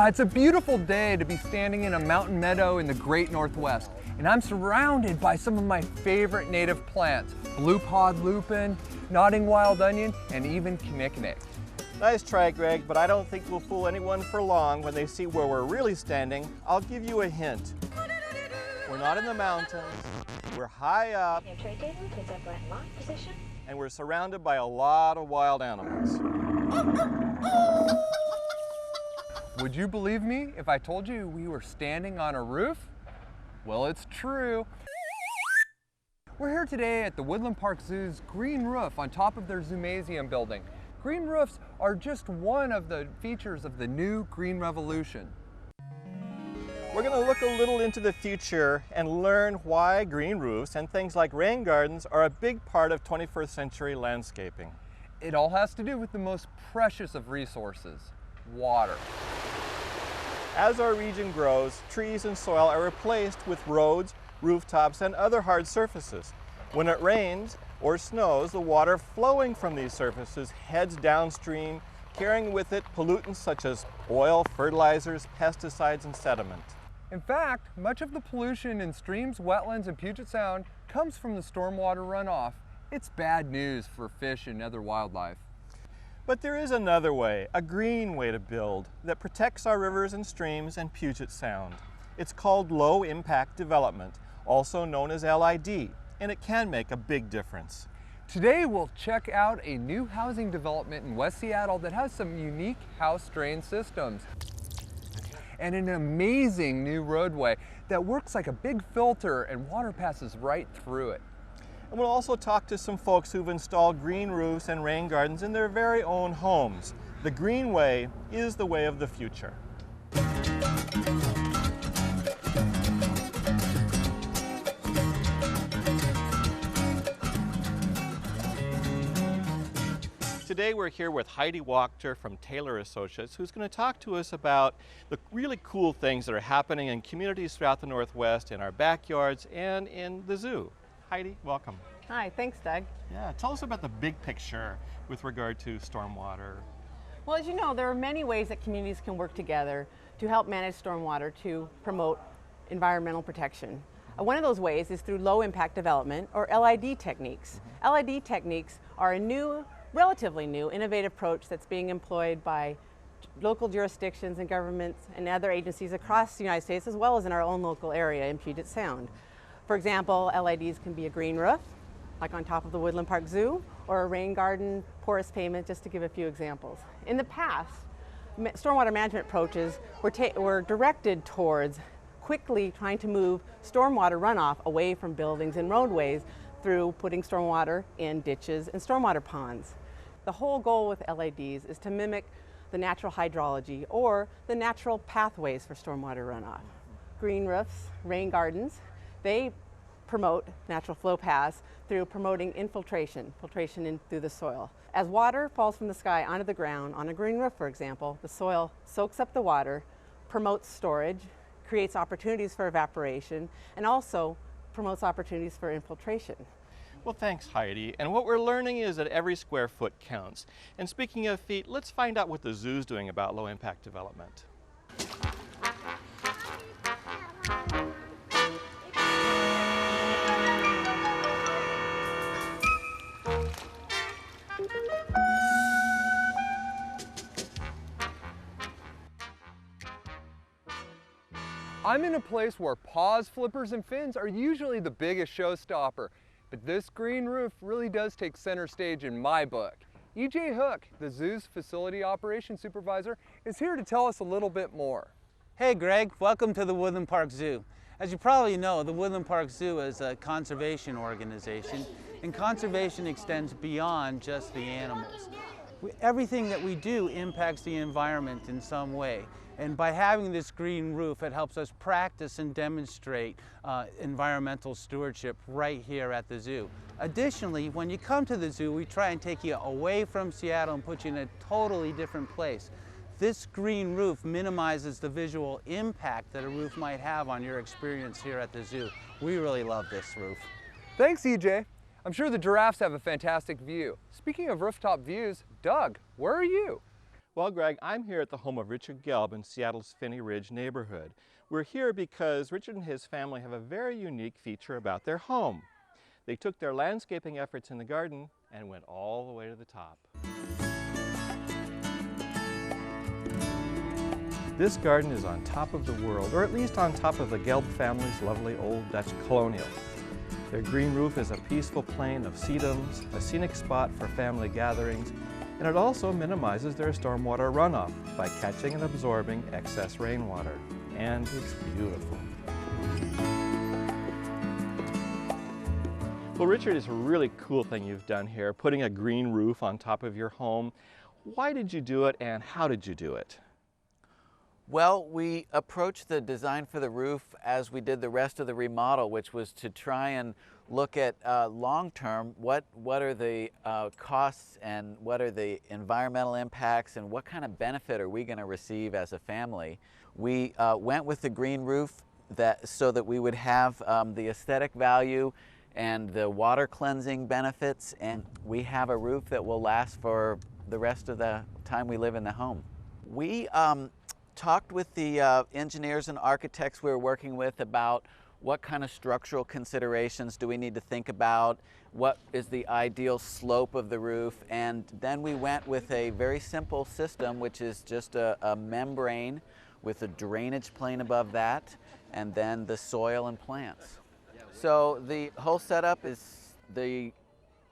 It's a beautiful day to be standing in a mountain meadow in the great Northwest, and I'm surrounded by some of my favorite native plants: blue pod lupin, nodding wild onion, and even kinnikinnick. Nice try, Greg, but I don't think we'll fool anyone for long when they see where we're really standing. I'll give you a hint. We're not in the mountains, we're high up, and we're surrounded by a lot of wild animals. Would you believe me if I told you we were standing on a roof? Well, it's true. We're here today at the Woodland Park Zoo's green roof on top of their Zoomasium building. Green roofs are just one of the features of the new green revolution. We're going to look a little into the future and learn why green roofs and things like rain gardens are a big part of 21st century landscaping. It all has to do with the most precious of resources: water. As our region grows, trees and soil are replaced with roads, rooftops, and other hard surfaces. When it rains or snows, the water flowing from these surfaces heads downstream, carrying with it pollutants such as oil, fertilizers, pesticides, and sediment. In fact, much of the pollution in streams, wetlands, and Puget Sound comes from the stormwater runoff. It's bad news for fish and other wildlife. But there is another way, a green way to build, that protects our rivers and streams and Puget Sound. It's called low impact development, also known as LID, and it can make a big difference. Today we'll check out a new housing development in West Seattle that has some unique house drain systems and an amazing new roadway that works like a big filter and water passes right through it. And we'll also talk to some folks who've installed green roofs and rain gardens in their very own homes. The green way is the way of the future. Today we're here with Heidi Wachter from Taylor Associates, who's going to talk to us about the really cool things that are happening in communities throughout the Northwest, in our backyards, and in the zoo. Heidi, welcome. Hi, thanks, Doug. Yeah, tell us about the big picture with regard to stormwater. Well, as you know, there are many ways that communities can work together to help manage stormwater to promote environmental protection. One of those ways is through low impact development, or LID techniques. LID techniques are a new, relatively new, innovative approach that's being employed by local jurisdictions and governments and other agencies across the United States, as well as in our own local area in Puget Sound. For example, LIDs can be a green roof, like on top of the Woodland Park Zoo, or a rain garden, porous pavement, just to give a few examples. In the past, stormwater management approaches were directed towards quickly trying to move stormwater runoff away from buildings and roadways through putting stormwater in ditches and stormwater ponds. The whole goal with LIDs is to mimic the natural hydrology or the natural pathways for stormwater runoff. Green roofs, rain gardens, they promote natural flow paths through promoting filtration in through the soil. As water falls from the sky onto the ground, on a green roof for example, the soil soaks up the water, promotes storage, creates opportunities for evaporation, and also promotes opportunities for infiltration. Well, thanks, Heidi. And what we're learning is that every square foot counts. And speaking of feet, let's find out what the zoo's doing about low impact development. I'm in a place where paws, flippers, and fins are usually the biggest showstopper, but this green roof really does take center stage in my book. E.J. Hook, the zoo's facility operations supervisor, is here to tell us a little bit more. Hey Greg, welcome to the Woodland Park Zoo. As you probably know, the Woodland Park Zoo is a conservation organization, and conservation extends beyond just the animals. Everything that we do impacts the environment in some way, And by having this green roof, it helps us practice and demonstrate environmental stewardship right here at the zoo. Additionally, when you come to the zoo, we try and take you away from Seattle and put you in a totally different place. This green roof minimizes the visual impact that a roof might have on your experience here at the zoo. We really love this roof. Thanks, EJ. I'm sure the giraffes have a fantastic view. Speaking of rooftop views, Doug, where are you? Well, Greg, I'm here at the home of Richard Gelb in Seattle's Phinney Ridge neighborhood. We're here because Richard and his family have a very unique feature about their home. They took their landscaping efforts in the garden and went all the way to the top. This garden is on top of the world, or at least on top of the Gelb family's lovely old Dutch colonial. Their green roof is a peaceful plain of sedums, a scenic spot for family gatherings, and it also minimizes their stormwater runoff by catching and absorbing excess rainwater. And it's beautiful. Well, Richard, it's a really cool thing you've done here, putting a green roof on top of your home. Why did you do it and how did you do it? Well, we approached the design for the roof as we did the rest of the remodel, which was to try and look at long-term, what are the costs and what are the environmental impacts and what kind of benefit are we going to receive as a family. We went with the green roof so that we would have the aesthetic value and the water cleansing benefits, and we have a roof that will last for the rest of the time we live in the home. We talked with the engineers and architects we were working with about what kind of structural considerations do we need to think about, what is the ideal slope of the roof, and then we went with a very simple system, which is just a membrane with a drainage plane above that, and then the soil and plants. So the whole setup is the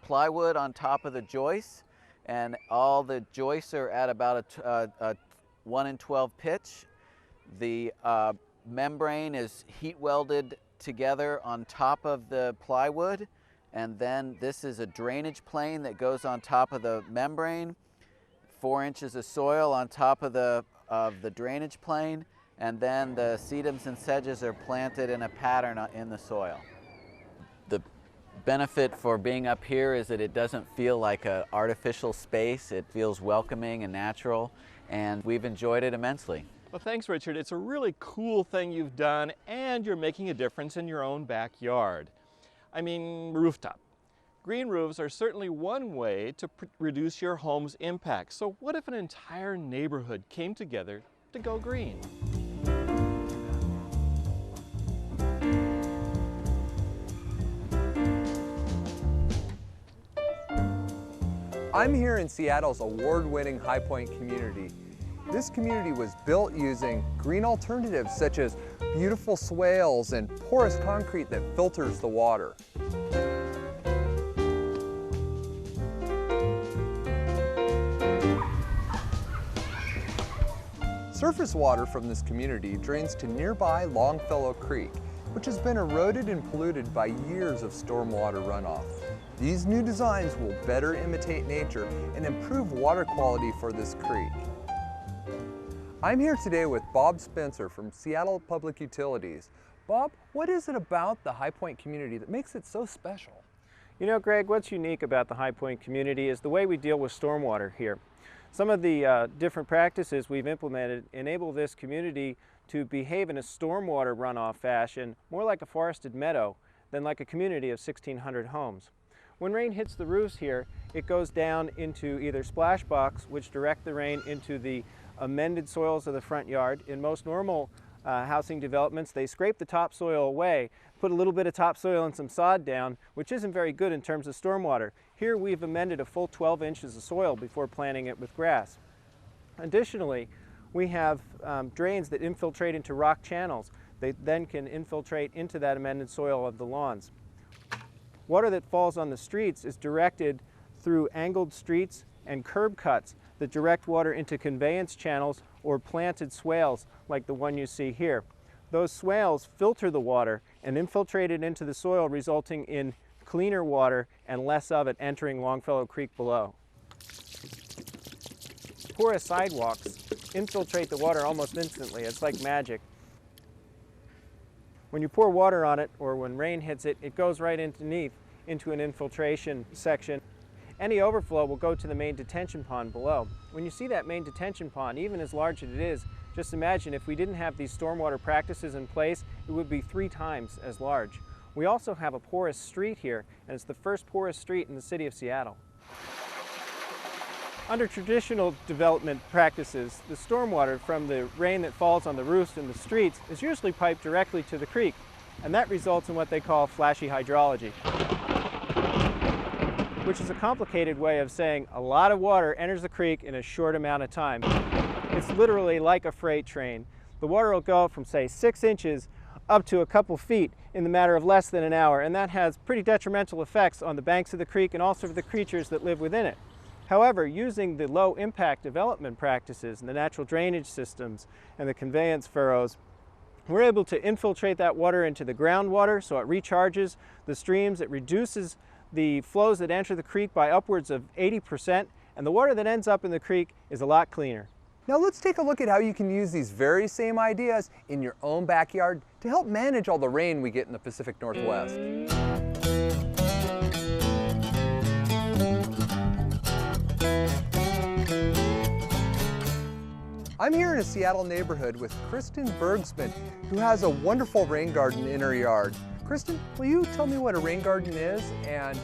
plywood on top of the joists, and all the joists are at about a 1 in 12 pitch. The membrane is heat welded together on top of the plywood, and then this is a drainage plane that goes on top of the membrane, 4 inches of soil on top of the drainage plane, and then the sedums and sedges are planted in a pattern in the soil. The benefit for being up here is that it doesn't feel like an artificial space. It feels welcoming and natural, and we've enjoyed it immensely. Well, thanks, Richard. It's a really cool thing you've done, and you're making a difference in your own backyard. I mean, rooftop. Green roofs are certainly one way to reduce your home's impact. So what if an entire neighborhood came together to go green? I'm here in Seattle's award-winning High Point community. This community was built using green alternatives such as beautiful swales and porous concrete that filters the water. Surface water from this community drains to nearby Longfellow Creek, which has been eroded and polluted by years of stormwater runoff. These new designs will better imitate nature and improve water quality for this creek. I'm here today with Bob Spencer from Seattle Public Utilities. Bob, what is it about the High Point community that makes it so special? You know, Greg, what's unique about the High Point community is the way we deal with stormwater here. Some of the different practices we've implemented enable this community to behave in a stormwater runoff fashion more like a forested meadow than like a community of 1,600 homes. When rain hits the roofs here, it goes down into either splash box, which direct the rain into the amended soils of the front yard. In most normal housing developments, they scrape the topsoil away, put a little bit of topsoil and some sod down, which isn't very good in terms of stormwater. Here we've amended a full 12 inches of soil before planting it with grass. Additionally, we have drains that infiltrate into rock channels. They then can infiltrate into that amended soil of the lawns. Water that falls on the streets is directed through angled streets and curb cuts that direct water into conveyance channels or planted swales like the one you see here. Those swales filter the water and infiltrate it into the soil, resulting in cleaner water and less of it entering Longfellow Creek below. Porous sidewalks infiltrate the water almost instantly. It's like magic. When you pour water on it, or when rain hits it, it goes right underneath into an infiltration section. Any overflow will go to the main detention pond below. When you see that main detention pond, even as large as it is, just imagine if we didn't have these stormwater practices in place, it would be 3 times as large. We also have a porous street here, and it's the first porous street in the city of Seattle. Under traditional development practices, the stormwater from the rain that falls on the roofs and the streets is usually piped directly to the creek, and that results in what they call flashy hydrology, which is a complicated way of saying a lot of water enters the creek in a short amount of time. It's literally like a freight train. The water will go from, say, 6 inches up to a couple feet in the matter of less than an hour, and that has pretty detrimental effects on the banks of the creek and also for the creatures that live within it. However, using the low impact development practices and the natural drainage systems and the conveyance furrows, we're able to infiltrate that water into the groundwater so it recharges the streams, it reduces the flows that enter the creek by upwards of 80%, and the water that ends up in the creek is a lot cleaner. Now let's take a look at how you can use these very same ideas in your own backyard to help manage all the rain we get in the Pacific Northwest. I'm here in a Seattle neighborhood with Kristen Bergsman, who has a wonderful rain garden in her yard. Kristen, will you tell me what a rain garden is and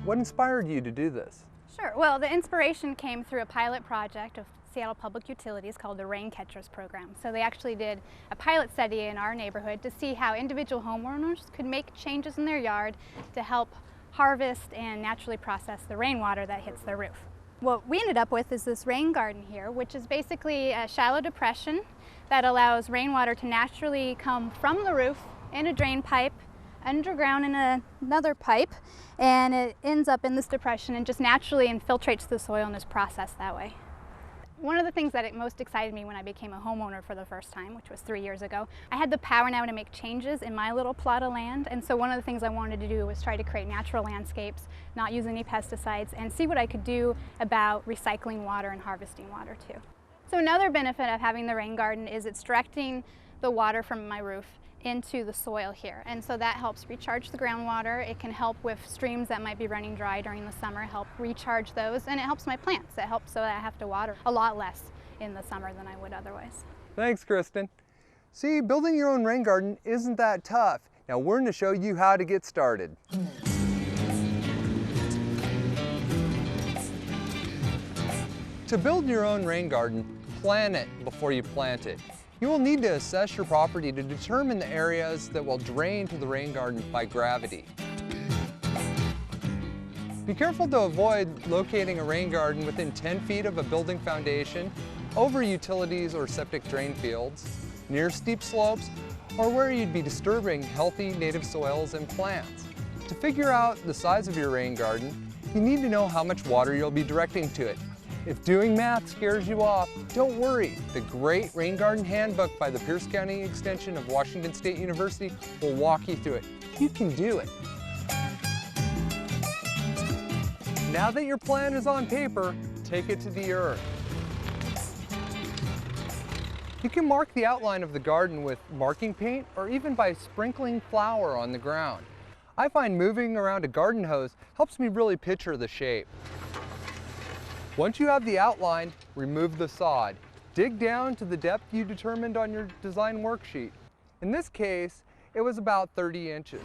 what inspired you to do this? Sure. Well, the inspiration came through a pilot project of Seattle Public Utilities called the Rain Catchers Program. So they actually did a pilot study in our neighborhood to see how individual homeowners could make changes in their yard to help harvest and naturally process the rainwater that hits their roof. What we ended up with is this rain garden here, which is basically a shallow depression that allows rainwater to naturally come from the roof in a drain pipe, underground in another pipe, and it ends up in this depression and just naturally infiltrates the soil and is processed that way. One of the things that most excited me when I became a homeowner for the first time, which was 3 years ago, I had the power now to make changes in my little plot of land, and so one of the things I wanted to do was try to create natural landscapes, not use any pesticides, and see what I could do about recycling water and harvesting water too. So another benefit of having the rain garden is it's directing the water from my roof into the soil here, and so that helps recharge the groundwater. It can help with streams that might be running dry during the summer, help recharge those, and it helps my plants. It helps so that I have to water a lot less in the summer than I would otherwise. Thanks, Kristen. See, building your own rain garden isn't that tough. Now we're going to show you how to get started. To build your own rain garden, plan it before you plant it. You will need to assess your property to determine the areas that will drain to the rain garden by gravity. Be careful to avoid locating a rain garden within 10 feet of a building foundation, over utilities or septic drain fields, near steep slopes, or where you'd be disturbing healthy native soils and plants. To figure out the size of your rain garden, you need to know how much water you'll be directing to it. If doing math scares you off, don't worry. The great Rain Garden Handbook by the Pierce County Extension of Washington State University will walk you through it. You can do it. Now that your plan is on paper, take it to the earth. You can mark the outline of the garden with marking paint or even by sprinkling flour on the ground. I find moving around a garden hose helps me really picture the shape. Once you have the outline, remove the sod. Dig down to the depth you determined on your design worksheet. In this case, it was about 30 inches.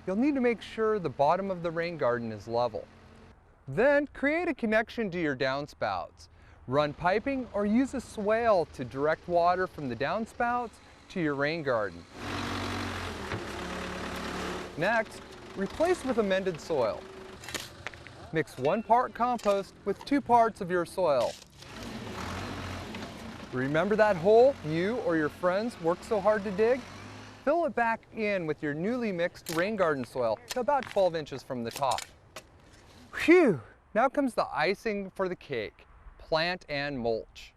You'll need to make sure the bottom of the rain garden is level. Then create a connection to your downspouts. Run piping or use a swale to direct water from the downspouts to your rain garden. Next, replace with amended soil. Mix 1 part compost with 2 parts of your soil. Remember that hole you or your friends worked so hard to dig? Fill it back in with your newly mixed rain garden soil to about 12 inches from the top. Phew! Now comes the icing for the cake, plant and mulch.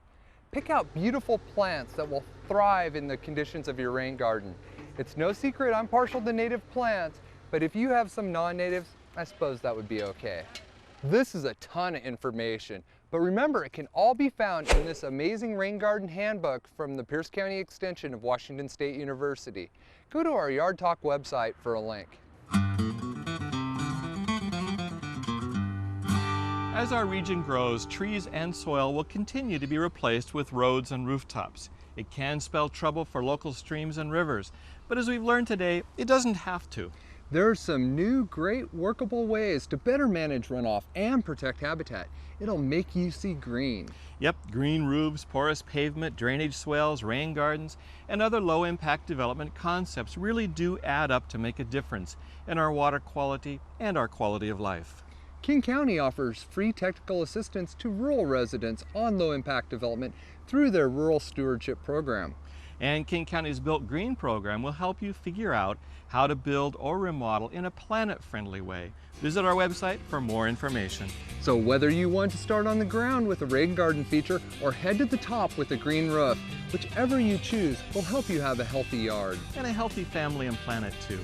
Pick out beautiful plants that will thrive in the conditions of your rain garden. It's no secret I'm partial to native plants, but if you have some non-natives, I suppose that would be okay. This is a ton of information, But remember, it can all be found in this amazing rain garden handbook from the Pierce County Extension of Washington State University. Go to our Yard Talk website for a link. As our region grows, trees and soil will continue to be replaced with roads and rooftops. It can spell trouble for local streams and rivers, but as we've learned today, it doesn't have to. There are some new great workable ways to better manage runoff and protect habitat. It'll make you see green. Yep, green roofs, porous pavement, drainage swales, rain gardens, and other low-impact development concepts really do add up to make a difference in our water quality and our quality of life. King County offers free technical assistance to rural residents on low-impact development through their Rural Stewardship Program. And King County's Built Green program will help you figure out how to build or remodel in a planet-friendly way. Visit our website for more information. So whether you want to start on the ground with a rain garden feature or head to the top with a green roof, whichever you choose will help you have a healthy yard. And a healthy family and planet too.